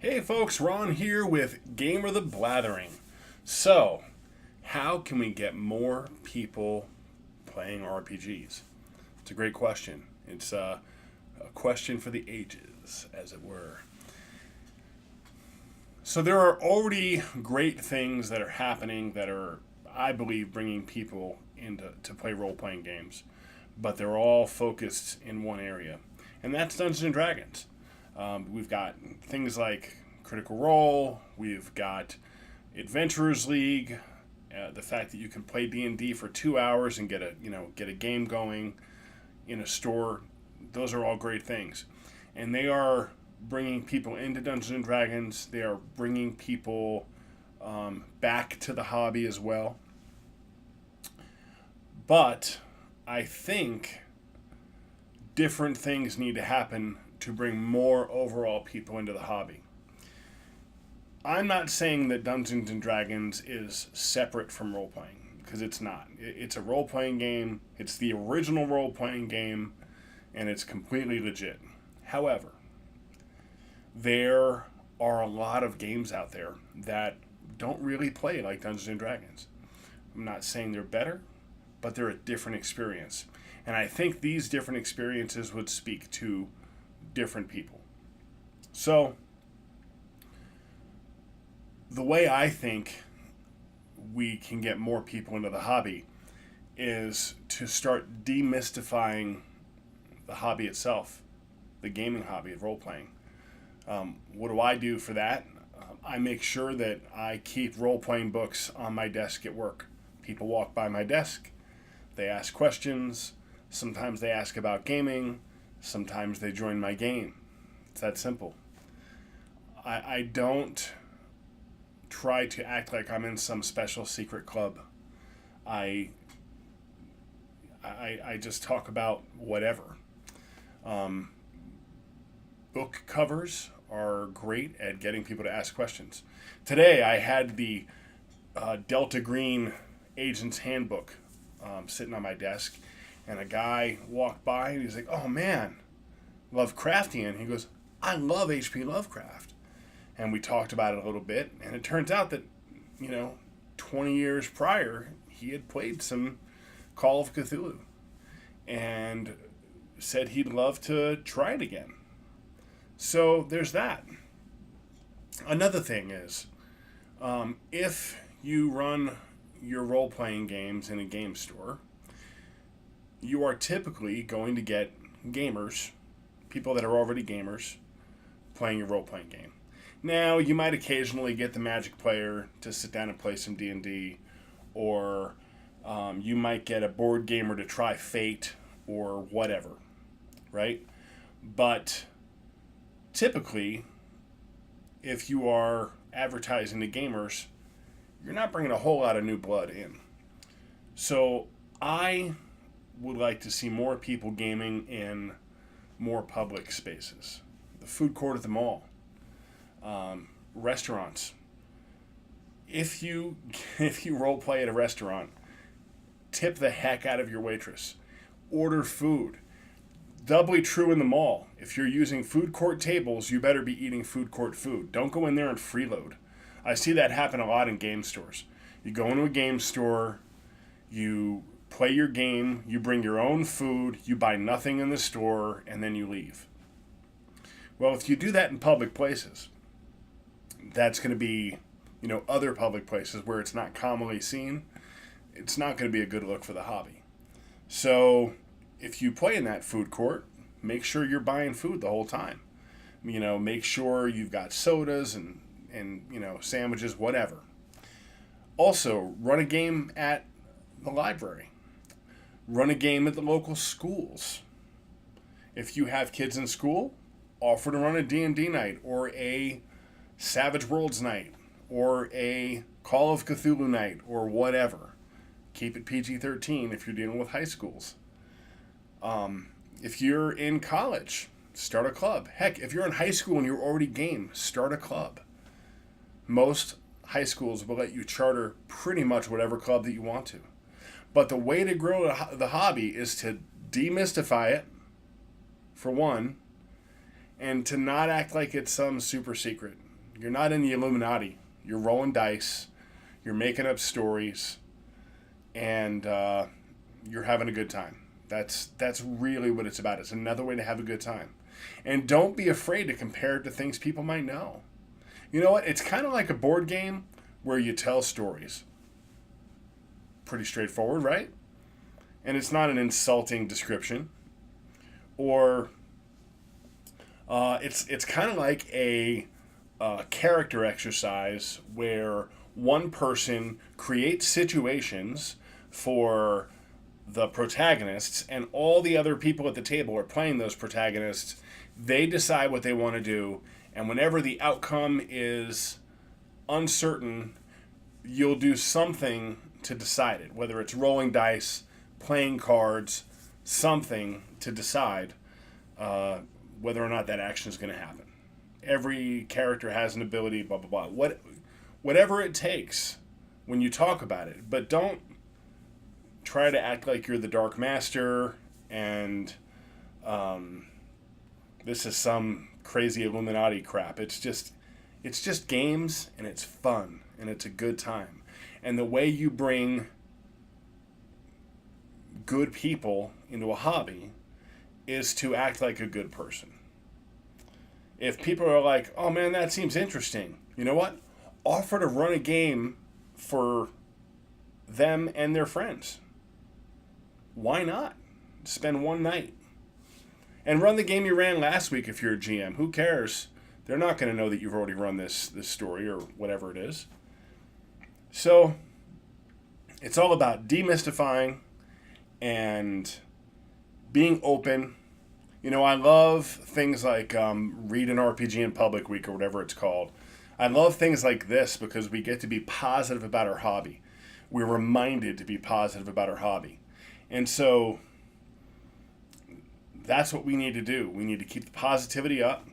Hey folks, Ron here with Gamer the Blathering. So, how can we get more people playing RPGs? It's a great question. It's a question for the ages, as it were. So, there are already great things that are happening that are, I believe, bringing people into to play role playing games, but they're all focused in one area, and that's Dungeons and Dragons. We've got things like Critical Role. We've got Adventurers League. The fact that you can play D&D for 2 hours and get a game going in a store. Those are all great things, and they are bringing people into Dungeons and Dragons. They are bringing people back to the hobby as well. But I think different things need to happen to bring more overall people into the hobby. I'm not saying that Dungeons and Dragons is separate from role playing, because it's not. It's a role playing game. It's the original role playing game, and it's completely legit. However, there are a lot of games out there that don't really play like Dungeons and Dragons. I'm not saying they're better, but they're a different experience. And I think these different experiences would speak to different people. So, the way I think we can get more people into the hobby is to start demystifying the hobby itself, the gaming hobby of role playing. What do I do for that? I make sure that I keep role playing books on my desk at work. People walk by my desk, they ask questions. Sometimes they ask about gaming. Sometimes they join my game. It's that simple. I don't try to act like I'm in some special secret club. I just talk about whatever. Book covers are great at getting people to ask questions. Today I had the Delta Green Agent's Handbook sitting on my desk, and a guy walked by and he's like, "Oh man, Lovecraftian." He goes, "I love H.P. Lovecraft." And we talked about it a little bit, and it turns out that, 20 years prior, he had played some Call of Cthulhu and said he'd love to try it again. So there's that. Another thing is, if you run your role-playing games in a game store, you are typically going to get gamers, people that are already gamers, playing your role-playing game. Now, you might occasionally get the Magic player to sit down and play some D&D, or you might get a board gamer to try Fate, or whatever, right? But typically, if you are advertising to gamers, you're not bringing a whole lot of new blood in. So I would like to see more people gaming in more public spaces. The food court at the mall, restaurants. If you role play at a restaurant, tip the heck out of your waitress. Order food. Doubly true in the mall. If you're using food court tables, you better be eating food court food. Don't go in there and freeload. I see that happen a lot in game stores. You go into a game store, you play your game, you bring your own food, you buy nothing in the store, and then you leave. Well, if you do that in public places, that's going to be, other public places where it's not commonly seen. It's not going to be a good look for the hobby. So, if you play in that food court, make sure you're buying food the whole time. Make sure you've got sodas and sandwiches, whatever. Also, run a game at the library. Run a game at the local schools. If you have kids in school, offer to run a D&D night, or a Savage Worlds night, or a Call of Cthulhu night, or whatever. Keep it PG-13 if you're dealing with high schools. If you're in college, start a club. Heck, if you're in high school and you're already game, start a club. Most high schools will let you charter pretty much whatever club that you want to. But the way to grow the hobby is to demystify it, for one, and to not act like it's some super secret. You're not in the Illuminati. You're rolling dice. You're making up stories, and you're having a good time. That's really what it's about. It's another way to have a good time. And don't be afraid to compare it to things people might know. You know what? It's kind of like a board game where you tell stories. Pretty straightforward, right? And it's not an insulting description. Or it's kind of like a character exercise where one person creates situations for the protagonists, and all the other people at the table are playing those protagonists. They decide what they want to do, and whenever the outcome is uncertain, you'll do something to decide it, whether it's rolling dice, playing cards, something to decide whether or not that action is going to happen. Every character has an ability, blah, blah, blah. Whatever it takes when you talk about it, but don't try to act like you're the Dark Master and this is some crazy Illuminati crap. It's just games, and it's fun, and it's a good time. And the way you bring good people into a hobby is to act like a good person. If people are like, oh man, that seems interesting, you know what? Offer to run a game for them and their friends. Why not? Spend one night. And run the game you ran last week if you're a GM. Who cares? They're not going to know that you've already run this story or whatever it is. So, it's all about demystifying and being open. You know, I love things like Read an RPG in Public Week or whatever it's called. I love things like this because we get to be positive about our hobby. We're reminded to be positive about our hobby. And so that's what we need to do. We need to keep the positivity up.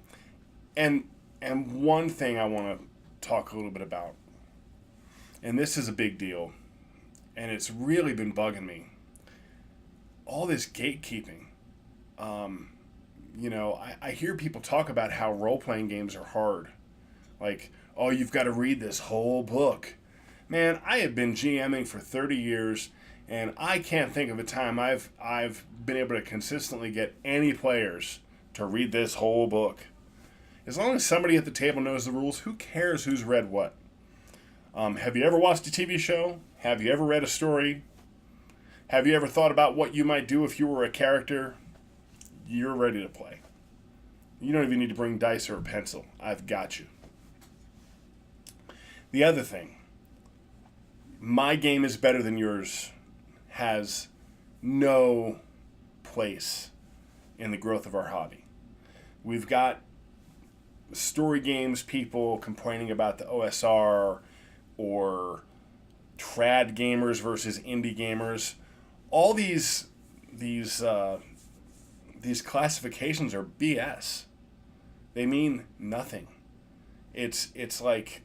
And one thing I want to talk a little bit about, and this is a big deal, and it's really been bugging me, all this gatekeeping. You know, I hear people talk about how role-playing games are hard. Like, oh, you've got to read this whole book. Man, I have been GMing for 30 years, and I can't think of a time I've been able to consistently get any players to read this whole book. As long as somebody at the table knows the rules, who cares who's read what? Have you ever watched a TV show? Have you ever read a story? Have you ever thought about what you might do if you were a character? You're ready to play. You don't even need to bring dice or a pencil. I've got you. The other thing, my game is better than yours has no place in the growth of our hobby. We've got story games people complaining about the OSR or trad gamers versus indie gamers. All these classifications are BS. They mean nothing. It's like,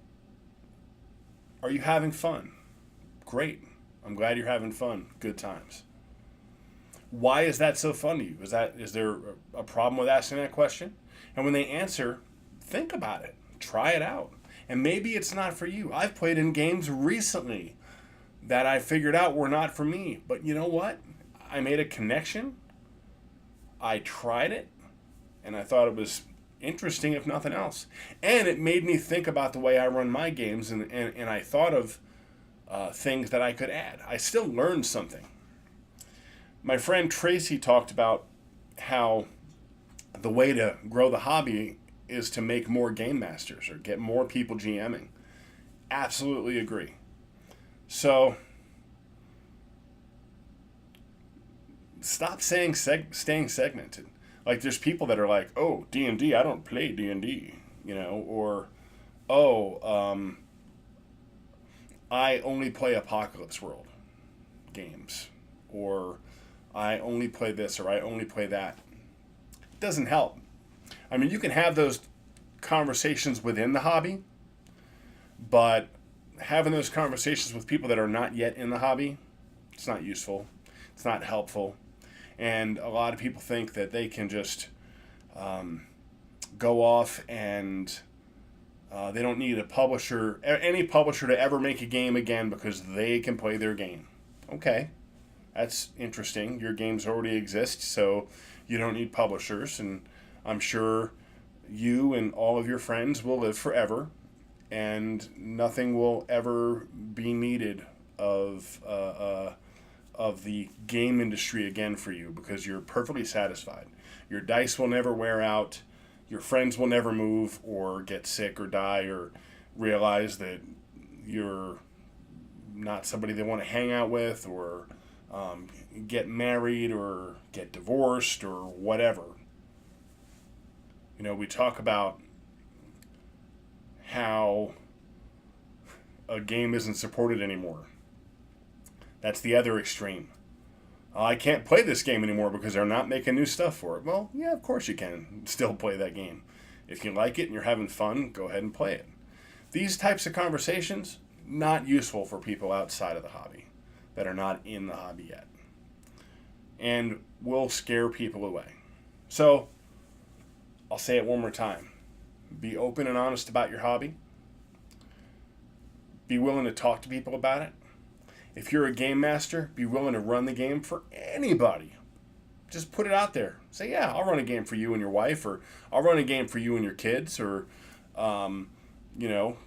are you having fun? Great. I'm glad you're having fun. Good times. Why is that so fun to you? Is there a problem with asking that question? And when they answer, think about it. Try it out. And maybe it's not for you. I've played in games recently that I figured out were not for me. But you know what? I made a connection. I tried it. And I thought it was interesting, if nothing else. And it made me think about the way I run my games. And I thought of things that I could add. I still learned something. My friend Tracy talked about how the way to grow the hobby is to make more game masters or get more people GMing. Absolutely agree. So stop saying staying segmented. Like there's people that are like, oh, D&D, I don't play D&D, you know, or I only play Apocalypse World games, or I only play this, or I only play that. It doesn't help. I mean, you can have those conversations within the hobby, but having those conversations with people that are not yet in the hobby, it's not useful. It's not helpful. And a lot of people think that they can just go off and They don't need any publisher to ever make a game again because they can play their game. Okay, that's interesting. Your games already exist, so you don't need publishers, and I'm sure you and all of your friends will live forever, and nothing will ever be needed of the game industry again for you because you're perfectly satisfied. Your dice will never wear out. Your friends will never move or get sick or die or realize that you're not somebody they want to hang out with or get married or get divorced or whatever. We talk about how a game isn't supported anymore. That's the other extreme. I can't play this game anymore because they're not making new stuff for it. Well, yeah, of course you can still play that game. If you like it and you're having fun, go ahead and play it. These types of conversations, not useful for people outside of the hobby that are not in the hobby yet. And will scare people away. So, I'll say it one more time. Be open and honest about your hobby. Be willing to talk to people about it. If you're a game master, be willing to run the game for anybody. Just put it out there. Say, yeah, I'll run a game for you and your wife, or I'll run a game for you and your kids, or,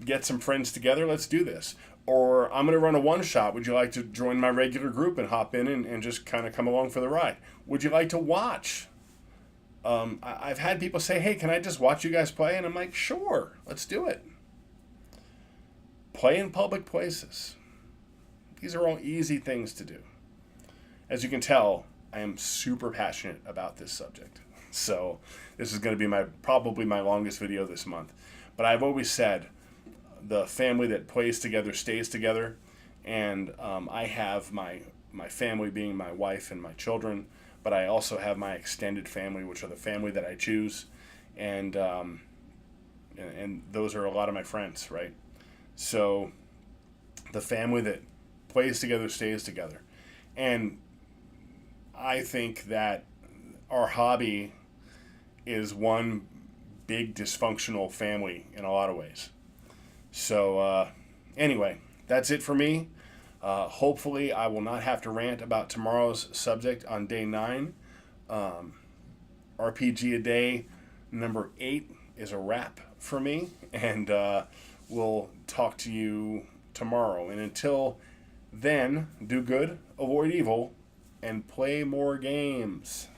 get some friends together. Let's do this. Or I'm going to run a one-shot. Would you like to join my regular group and hop in and just kind of come along for the ride? Would you like to watch? I've had people say, hey, can I just watch you guys play? And I'm like, sure, let's do it. Play in public places. These are all easy things to do. As you can tell, I am super passionate about this subject. So this is going to be probably my longest video this month. But I've always said the family that plays together stays together. And I have my family being my wife and my children. But I also have my extended family, which are the family that I choose. And those are a lot of my friends, right? So the family that plays together stays together. And I think that our hobby is one big dysfunctional family in a lot of ways. So anyway, that's it for me. Hopefully I will not have to rant about tomorrow's subject on day 9. RPG a day number 8 is a wrap for me, and we'll talk to you tomorrow. And until then, do good, avoid evil, and play more games.